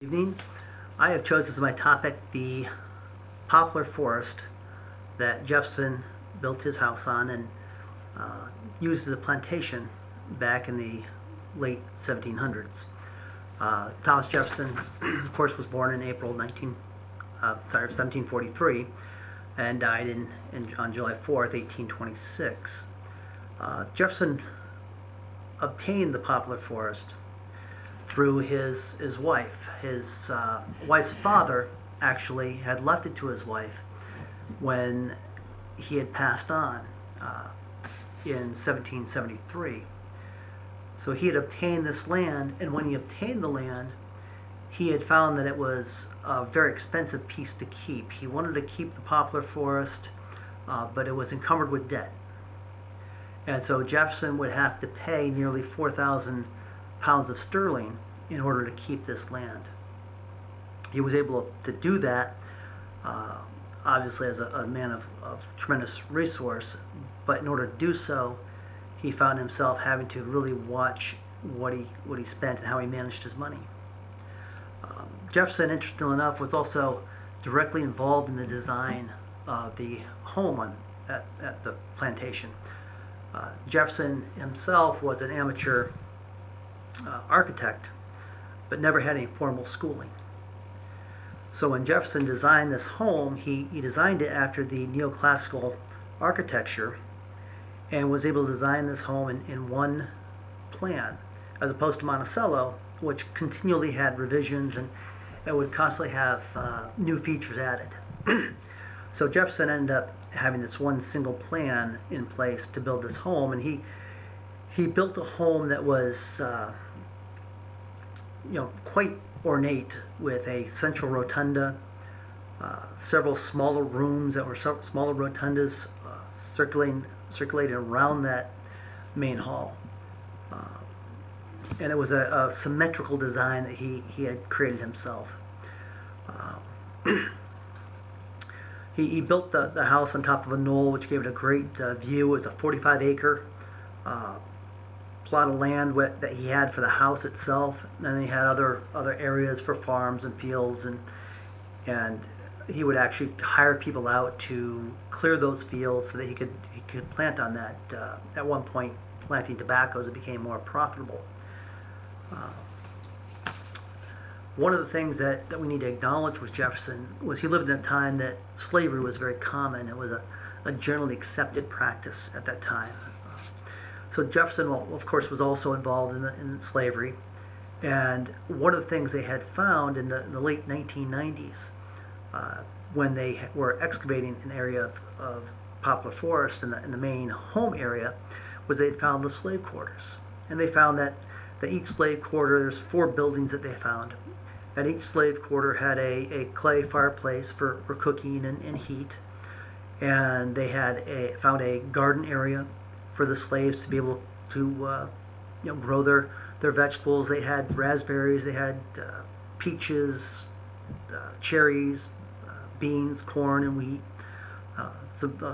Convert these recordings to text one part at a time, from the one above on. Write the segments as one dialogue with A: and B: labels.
A: Evening. I have chosen as my topic the poplar forest that Jefferson built his house on and used as a plantation back in the late 1700s. Thomas Jefferson, of course, was born in April 1743 and died on July 4th, 1826. Jefferson obtained the poplar forest through his wife. His wife's father actually had left it to his wife when he had passed on in 1773. So he had obtained this land, and when he obtained the land, he had found that it was a very expensive piece to keep. He wanted to keep the poplar forest, but it was encumbered with debt. And so Jefferson would have to pay nearly 4,000 pounds of sterling in order to keep this land. He was able to do that, obviously as a man of tremendous resource, but in order to do so, he found himself having to really watch what he spent and how he managed his money. Jefferson, interestingly enough, was also directly involved in the design of the home at the plantation. Jefferson himself was an amateur architect, but never had any formal schooling. So when Jefferson designed this home, he designed it after the neoclassical architecture and was able to design this home in one plan, as opposed to Monticello, which continually had revisions and it would constantly have new features added. So Jefferson ended up having this one single plan in place to build this home, and he built a home that was quite ornate, with a central rotunda, several smaller rooms that were smaller rotundas circulating around that main hall. And it was a symmetrical design that he had created himself. He built the house on top of a knoll, which gave it a great view. It was a 45-acre plot of land that he had for the house itself, and he had other areas for farms and fields, and he would actually hire people out to clear those fields so that he could plant on that. At one point, planting tobacco as it became more profitable. One of the things that we need to acknowledge with Jefferson was he lived in a time that slavery was very common. It was a generally accepted practice at that time. So Jefferson, well, of course, was also involved in slavery. And one of the things they had found in the late 1990s, when they were excavating an area of poplar forest in the main home area, was they had found the slave quarters. And they found that each slave quarter, there's 4 buildings that they found, and each slave quarter had a clay fireplace for cooking and heat. And they had found a garden area for the slaves to be able to grow their vegetables. They had raspberries, they had peaches, cherries, beans, corn, and wheat. A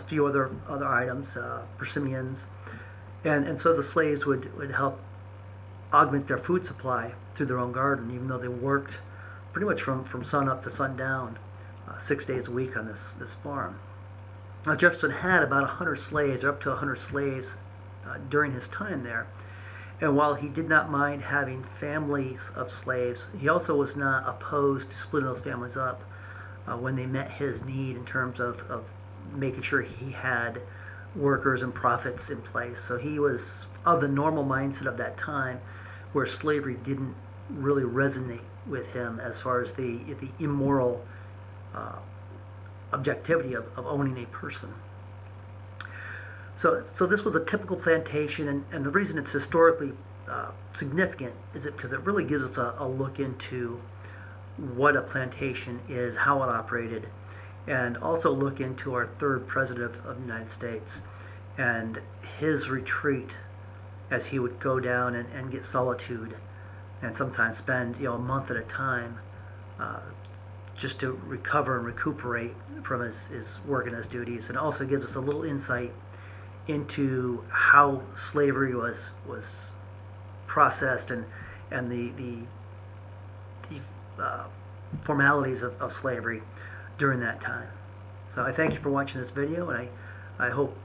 A: few other items, persimmons, and so the slaves would help augment their food supply through their own garden, even though they worked pretty much from sun up to sundown, 6 days a week on this farm. Now, Jefferson had about 100 slaves, or up to 100 slaves, during his time there. And while he did not mind having families of slaves, he also was not opposed to splitting those families up when they met his need in terms of making sure he had workers and profits in place. So he was of the normal mindset of that time, where slavery didn't really resonate with him as far as the immoral objectivity of owning a person. So this was a typical plantation, and the reason it's historically significant is because it really gives us a look into what a plantation is, how it operated, and also look into our 3rd president of the United States and his retreat as he would go down and get solitude, and sometimes spend a month at a time just to recover and recuperate from his work and his duties. And also gives us a little insight into how slavery was processed and the formalities of slavery during that time. So I thank you for watching this video, and I hope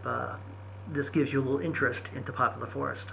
A: this gives you a little interest into popular forest.